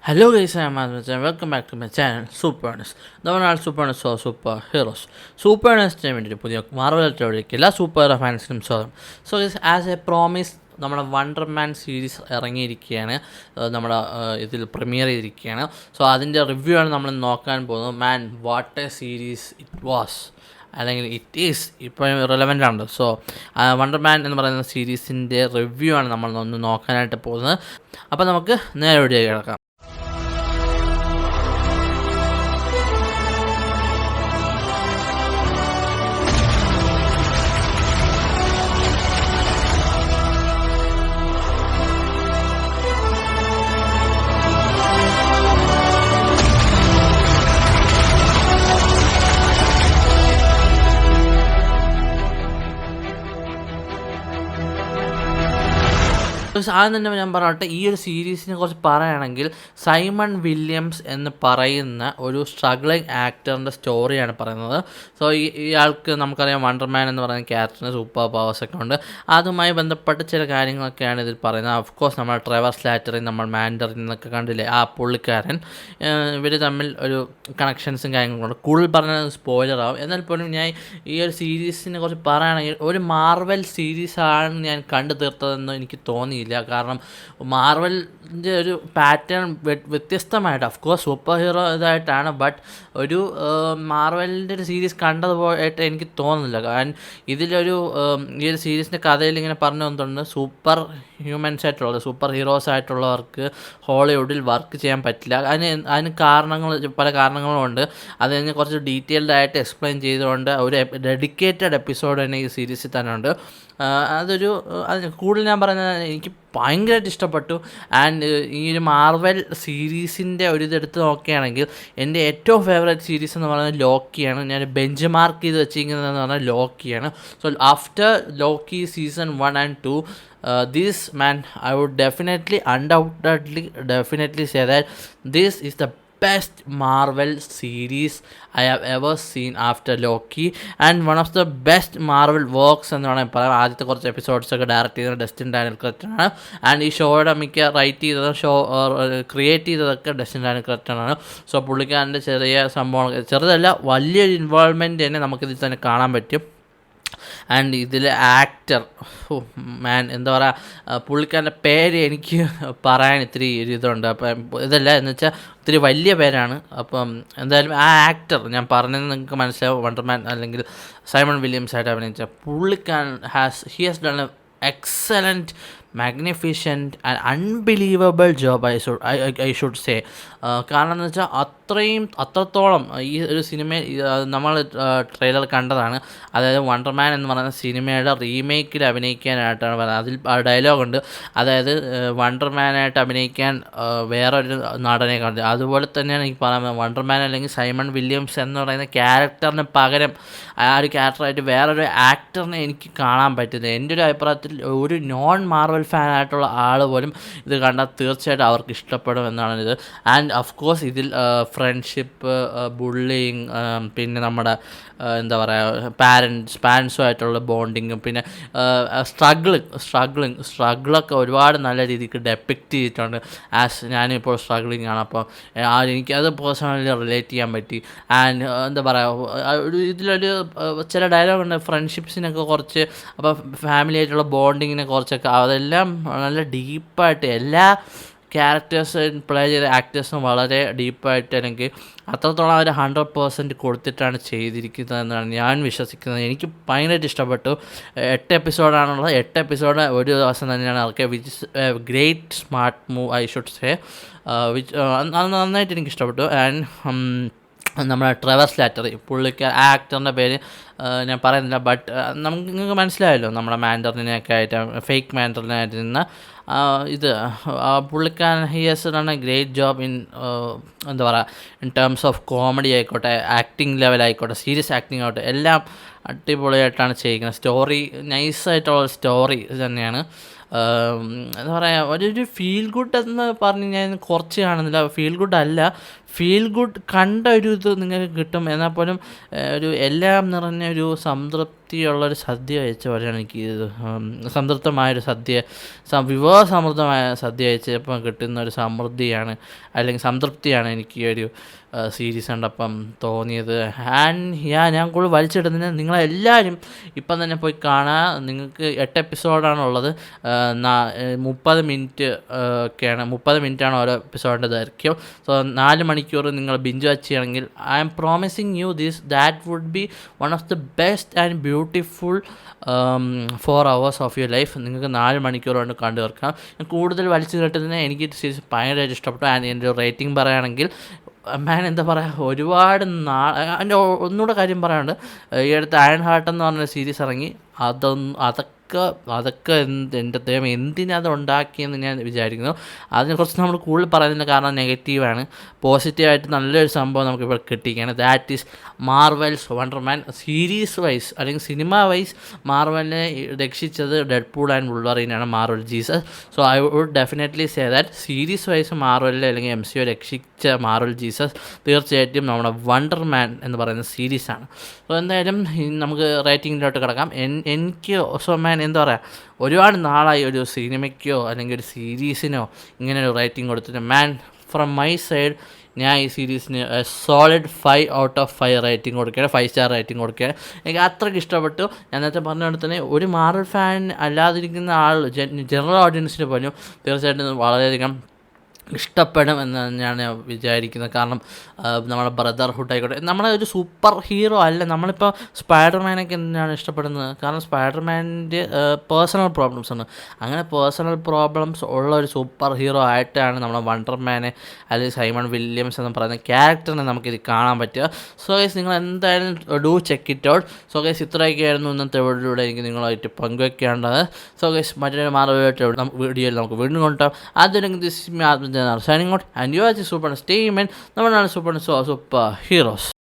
Hello guys, I am Azmaz and welcome back to my channel Superness. നമ്മുടെ നാൾ സൂപ്പർനെസ് super heroes സൂപ്പർനെസ്സിന് വേണ്ടിയിട്ട് പുതിയ Marvel ടെറിക്ക് എല്ലാ സൂപ്പർ ഫാൻസിനും സ്വാഗതം. സോ ആസ് എ പ്രോമിസ് നമ്മുടെ വണ്ടർമാൻ സീരീസ് ഇറങ്ങിയിരിക്കുകയാണ്, നമ്മുടെ ഇതിൽ പ്രീമിയർ ചെയ്തിരിക്കുകയാണ്. സോ അതിൻ്റെ റിവ്യൂ ആണ് നമ്മൾ നോക്കാൻ പോകുന്നത്. Man what A series it was, അല്ലെങ്കിൽ ഇറ്റ് ഈസ് ഇപ്പോഴും റിലവൻ്റ് ആണ്. സോ വണ്ടർമാൻ എന്ന് പറയുന്ന സീരീസിൻ്റെ റിവ്യൂ ആണ് നമ്മൾ ഒന്ന് നോക്കാനായിട്ട് പോകുന്നത്. അപ്പോൾ നമുക്ക് നേരെ വീഡിയോ കിടക്കാം. ആദ്യം തന്നെ ഞാൻ പറയട്ടെ, ഈ ഒരു സീരീസിനെ കുറിച്ച് പറയുകയാണെങ്കിൽ സൈമൺ വില്യംസ് എന്ന് പറയുന്ന ഒരു സ്ട്രഗ്ലിംഗ് ആക്ടറിൻ്റെ സ്റ്റോറിയാണ് പറയുന്നത്. സോ ഇയാൾക്ക് നമുക്കറിയാം വണ്ടർമാൻ എന്ന് പറയുന്ന ക്യാരക്ടറിന് സൂപ്പർ പവേഴ്സൊക്കെ ഉണ്ട്. അതുമായി ബന്ധപ്പെട്ട ചില കാര്യങ്ങളൊക്കെയാണ് ഇതിൽ പറയുന്നത്. ഓഫ് കോഴ്സ് നമ്മൾ ട്രെവർ സ്ലാറ്ററിൻ, നമ്മൾ മാൻഡറിൻ എന്നൊക്കെ കണ്ടില്ലേ, ആ പുള്ളിക്കാരൻ, ഇവർ തമ്മിൽ ഒരു കണക്ഷൻസും കാര്യങ്ങളുണ്ട്. കൂടുതൽ പറഞ്ഞാൽ സ്പോയിലറാവും. എന്നാൽ പോലും ഞാൻ ഈ ഒരു സീരീസിനെ കുറിച്ച് പറയുകയാണെങ്കിൽ ഒരു മാർവൽ സീരീസാണ് ഞാൻ കണ്ടു തീർത്തതെന്ന് എനിക്ക് തോന്നിയില്ല. കാരണം മാർവലിൻ്റെ ഒരു പാറ്റേൺ വ്യത്യസ്തമായിട്ട്, അഫ്കോഴ്സ് സൂപ്പർ ഹീറോ ഇതായിട്ടാണ്, ബട്ട് ഒരു മാർവലിൻ്റെ ഒരു സീരീസ് കണ്ടതുപോയിട്ട് എനിക്ക് തോന്നുന്നില്ല. കാരണം ഇതിലൊരു ഈ ഒരു സീരീസിൻ്റെ കഥയിൽ ഇങ്ങനെ പറഞ്ഞു വന്നിട്ടുണ്ട്, സൂപ്പർ ഹ്യൂമൻസ് ആയിട്ടുള്ളത്, സൂപ്പർ ഹീറോസ് ആയിട്ടുള്ളവർക്ക് ഹോളിവുഡിൽ വർക്ക് ചെയ്യാൻ പറ്റില്ല. അതിന് പല കാരണങ്ങളും ഉണ്ട്. അതിന് കുറച്ച് ഡീറ്റെയിൽഡ് ആയിട്ട് എക്സ്പ്ലെയിൻ ചെയ്തുകൊണ്ട് ഒരു ഡെഡിക്കേറ്റഡ് എപ്പിസോഡ് തന്നെ ഈ സീരീസിൽ തന്നെ ഉണ്ട്. അതിന് കൂടുതൽ ഞാൻ പറയുന്നത് എനിക്ക് ഭയങ്കരമായിട്ട് ഇഷ്ടപ്പെട്ടു. ആൻഡ് ഈ ഒരു മാർവൽ സീരീസിൻ്റെ ഒരു ഇതെടുത്ത് നോക്കുകയാണെങ്കിൽ എൻ്റെ ഏറ്റവും ഫേവറേറ്റ് സീരീസ് എന്ന് പറയുന്നത് ലോക്കിയാണ്. ഞാൻ ബെഞ്ച് മാർക്ക് ചെയ്ത് വെച്ചിരിക്കുന്നതെന്ന് പറഞ്ഞാൽ ലോക്കിയാണ്. So after Loki season 1 and 2, this man, I would definitely say that this is the best Marvel series I have ever seen after Loki, and one of the best Marvel works എന്ന് വേണമെങ്കിൽ പറയാം. ആദ്യത്തെ കുറച്ച് എപ്പിസോഡ്സൊക്കെ direct ചെയ്തത് Dustin Daniel ക്രറ്റനാണ്. And ഈ ഷോയുടെ മിക്ക right ചെയ്തതും ക്രിയേറ്റ് ചെയ്തതൊക്കെ ഡസ്റ്റിൻ ഡാനിയൽ ക്രറ്റനാണ്. സോ പുള്ളിക്കാരൻ്റെ ചെറിയ സംഭവങ്ങൾ, ചെറുതല്ല വലിയൊരു ഇൻവോൾവ്മെൻറ്റ് തന്നെ നമുക്കിതിൽ തന്നെ കാണാൻ പറ്റും. ആൻഡ് ഇതിലെ ആക്ടർ, മാൻ, എന്താ പറയുക, പുള്ളിക്കാരൻ്റെ പേര് എനിക്ക് പറയാൻ ഇത്തിരി ഇതുണ്ട്. അപ്പം ഇതല്ല എന്ന് വെച്ചാൽ ഇത്തിരി വലിയ പേരാണ്. അപ്പം എന്തായാലും ആ ആക്ടർ ഞാൻ പറഞ്ഞത് നിങ്ങൾക്ക് മനസ്സിലാവും. വണ്ടർമാൻ അല്ലെങ്കിൽ സൈമൺ വില്യംസ് ആയിട്ട് അഭിനയിച്ച പുള്ളിക്കാരൻ he has done A excellent, magnificent and unbelievable job, I should say. കാരണം എന്ന് വെച്ചാൽ അത്രത്തോളം ഈ ഒരു സിനിമ നമ്മൾ ട്രെയിലർ കണ്ടതാണ്. അതായത് വണ്ടർമാൻ എന്ന് പറയുന്ന സിനിമയുടെ റീമേക്കിൽ അഭിനയിക്കാനായിട്ടാണ് പറയുന്നത്. അതിൽ ഡയലോഗുണ്ട്, അതായത് വണ്ടർമാനായിട്ട് അഭിനയിക്കാൻ വേറൊരു നടനെ കണ്ടു. അതുപോലെ തന്നെയാണ് എനിക്ക് പറയാൻ, വണ്ടർമാൻ അല്ലെങ്കിൽ സൈമൺ വില്യംസ് എന്ന് പറയുന്ന ക്യാരക്ടറിന് പകരം ആ ഒരു ക്യാരക്ടറായിട്ട് വേറൊരു ആക്ടറിനെ എനിക്ക് കാണാൻ പറ്റുന്നത്. എൻ്റെ ഒരു അഭിപ്രായത്തിൽ ഒരു നോൺ മാർവൽ ഫാനായിട്ടുള്ള ആൾ പോലും ഇത് കണ്ടാൽ തീർച്ചയായിട്ടും അവർക്ക് ഇഷ്ടപ്പെടും എന്നാണ് ഇത്. ആൻഡ് ഓഫ് കോഴ്സ് ഇതിൽ ഫ്രണ്ട്ഷിപ്പ്, ബുള്ളിങ്, പിന്നെ നമ്മുടെ എന്താ പറയുക പാരൻസുമായിട്ടുള്ള ബോണ്ടിങ്ങും, പിന്നെ സ്ട്രഗിളൊക്കെ ഒരുപാട് നല്ല രീതിക്ക് ഡെപ്പിക്റ്റ് ചെയ്തിട്ടുണ്ട്. ഞാനിപ്പോൾ സ്ട്രഗ്ലിംഗ് ആണ്, അപ്പോൾ എനിക്കത് പേഴ്സണലി റിലേറ്റ് ചെയ്യാൻ പറ്റി. ആൻഡ് എന്താ പറയുക, ഇതിലൊരു ചില ഡയലോഗുണ്ട് ഫ്രണ്ട്ഷിപ്സിനൊക്കെ കുറച്ച്, അപ്പോൾ ഫാമിലി ആയിട്ടുള്ള ബോണ്ടിങ്ങിനെ കുറച്ചൊക്കെ, അതെല്ലാം നല്ല ഡീപ്പായിട്ട് എല്ലാ ക്യാരക്ടേഴ്സ് പ്ലേ ചെയ്ത ആക്ടേഴ്സും വളരെ ഡീപ്പായിട്ട്, അല്ലെങ്കിൽ അത്രത്തോളം അവർ 100% കൊടുത്തിട്ടാണ് ചെയ്തിരിക്കുന്നതെന്നാണ് ഞാൻ വിശ്വസിക്കുന്നത്. എനിക്ക് ഭയങ്കരമായിട്ട് ഇഷ്ടപ്പെട്ടു. 8 എപ്പിസോഡാണുള്ളത്. 8 എപ്പിസോഡ് ഒരു ദിവസം തന്നെയാണ് ഇറക്കിയത്, which is A great smart move, I should say. അത് നന്നായിട്ട് എനിക്ക് ഇഷ്ടപ്പെട്ടു. ആൻഡ് നമ്മുടെ ട്രെവർ സ്ലാറ്ററി, ആക്ടറിൻ്റെ പേര് ഞാൻ പറയുന്നില്ല, ബട്ട് നിങ്ങൾക്ക് മനസ്സിലായല്ലോ, നമ്മുടെ മാൻഡറിനെയൊക്കെ ആയിട്ട്, ഫേക്ക് മാൻഡറിനായിട്ട് നിന്ന് പുള്ളിക്കാരൻ he has done A great job in, എന്താ പറയുക, ഇൻ ടേംസ് ഓഫ് കോമഡി ആയിക്കോട്ടെ, ആക്ടിങ് ലെവലായിക്കോട്ടെ, സീരിയസ് ആക്ടിങ് ആയിക്കോട്ടെ, എല്ലാം അടിപൊളിയായിട്ടാണ് ചെയ്യുന്നത്. സ്റ്റോറി നൈസായിട്ടുള്ള സ്റ്റോറി തന്നെയാണ്. എന്താ പറയുക, ഒരു ഫീൽ ഗുഡ് എന്ന് പറഞ്ഞ് ഞാൻ കുറച്ച് കാണുന്നില്ല. ഫീൽ ഗുഡ് അല്ല, ഫീൽ ഗുഡ് കണ്ട ഒരു ഇത് നിങ്ങൾക്ക് കിട്ടും. എന്നാൽ പോലും ഒരു എല്ലാം നിറഞ്ഞ ഒരു സംതൃപ്തിയുള്ളൊരു സദ്യ കഴിച്ച പോലെയാണ് എനിക്ക് ഇത്. സംതൃപ്തമായൊരു സദ്യ, വിഭവസമൃദ്ധമായ സദ്യ കഴിച്ചപ്പം കിട്ടുന്ന ഒരു സമൃദ്ധിയാണ് അല്ലെങ്കിൽ സംതൃപ്തിയാണ് എനിക്ക് ഈ ഒരു സീരീസ് കണ്ടപ്പം തോന്നിയത്. ആൻഡ് ഞാൻ കൂടുതൽ വലിച്ചിടുന്നതിന് നിങ്ങളെല്ലാവരും ഇപ്പം തന്നെ പോയി കാണുക. നിങ്ങൾക്ക് 8 എപ്പിസോഡാണുള്ളത്. 30 മിനിറ്റ് ഒക്കെയാണ്, 30 മിനിറ്റാണ് ഓരോ എപ്പിസോഡിൻ്റെ ദൈർഘ്യം. സോ 4 മണിക്കൂർ നിങ്ങൾ ബിഞ്ച് വാച്ച് ചെയ്യണമെങ്കിൽ I am promising you that would be one of the best and beautiful 4 hours of your life. നിങ്ങൾക്ക് 4 മണിക്കൂർ കൊണ്ട് കണ്ടു തീർക്കാം. കൂടുതൽ വലിച്ചു കേട്ടതിന് എനിക്ക് സീരീസ് ഭയങ്കരമായിട്ട് ഇഷ്ടപ്പെട്ടു. ആൻഡ് എൻ്റെ ഒരു റേറ്റിംഗ് പറയുകയാണെങ്കിൽ എന്താ പറയുക, ഒരുപാട് അതിൻ്റെ ഒന്നുകൂടെ കാര്യം പറയാനുണ്ട്. ഈ അടുത്ത് അയൺ ഹാർട്ട് എന്ന് പറഞ്ഞ സീരീസ് ഇറങ്ങി. അതൊക്കെ എൻ്റെ ദൈവം എന്തിനത് ഉണ്ടാക്കിയെന്ന് ഞാൻ വിചാരിക്കുന്നു. അതിനെക്കുറിച്ച് നമ്മൾ കൂടുതൽ പറയുന്നതിൻ്റെ കാരണം നെഗറ്റീവാണ്. പോസിറ്റീവായിട്ട് നല്ലൊരു സംഭവം നമുക്കിപ്പോൾ കിട്ടിയിരിക്കുകയാണ്. That is Marvel's Wonder Man. Series wise അല്ലെങ്കിൽ സിനിമ വൈസ് മാർവലിനെ രക്ഷിച്ചത് ഡെഡ്പൂൾ ആൻഡ് വുൾവറീനാണ്, Marvel Jesus. So I would definitely say that series wise മാർവലിൽ അല്ലെങ്കിൽ MCU രക്ഷിച്ച മാർവൽ ജീസസ് തീർച്ചയായിട്ടും നമ്മുടെ വണ്ടർമാൻ എന്ന് പറയുന്ന സീരീസാണ്. സോ എന്തായാലും നമുക്ക് റേറ്റിങ്ങിലോട്ട് കിടക്കാം. എനിക്ക് എന്താ പറയുക, ഒരുപാട് നാളായി ഒരു സിനിമയ്ക്കോ അല്ലെങ്കിൽ ഒരു സീരീസിനോ ഇങ്ങനെ ഒരു റേറ്റിംഗ് കൊടുത്തിട്ട്. ഫ്രം മൈ സൈഡ് ഞാൻ ഈ സീരീസിന് സോളിഡ് 5 out of 5 റേറ്റിംഗ് കൊടുക്കുകയാണ്, 5 star റേറ്റിംഗ് കൊടുക്കുകയാണ്. എനിക്ക് അത്രയ്ക്ക് ഇഷ്ടപ്പെട്ടു. ഞാൻ നേരത്തെ പറഞ്ഞ തന്നെ ഒരു മാർവൽ ഫാൻ അല്ലാതിരിക്കുന്ന ജനറൽ ഓഡിയൻസിന് പോലും തീർച്ചയായിട്ടും വളരെയധികം ഇഷ്ടപ്പെടും എന്ന് ഞാൻ വിചാരിക്കുന്നത്. കാരണം നമ്മുടെ ബ്രദർഹുഡ് ആയിക്കോട്ടെ, നമ്മളെ ഒരു സൂപ്പർ ഹീറോ അല്ല. നമ്മളിപ്പോൾ സ്പൈഡർമാനൊക്കെ എന്തിനാണ് ഇഷ്ടപ്പെടുന്നത്? കാരണം സ്പൈഡർമാൻ്റെ പേഴ്സണൽ പ്രോബ്ലംസ് ആണ്. അങ്ങനെ പേഴ്സണൽ പ്രോബ്ലംസ് ഉള്ള ഒരു സൂപ്പർ ഹീറോ ആയിട്ടാണ് നമ്മുടെ വണ്ടർമാനെ അല്ലെങ്കിൽ സൈമൺ വില്യംസ് എന്ന് പറയുന്ന ക്യാരക്ടറിനെ നമുക്കിത് കാണാൻ പറ്റുക. സോ ഗൈസ്, നിങ്ങൾ എന്തായാലും do check it out. So guys, ഇത്രയൊക്കെയായിരുന്നു ഇന്നത്തെ വീഡിയോയിലൂടെ എനിക്ക് നിങ്ങളായിട്ട് പങ്കുവയ്ക്കേണ്ടത്. സോ ഗൈസ്, മറ്റൊരു വീഡിയോയിൽ നമുക്ക് വീണ്ടും കൊണ്ടുപോകാം. അതിലെങ്കിൽ signing out, and you are the super statement. No one is super heroes.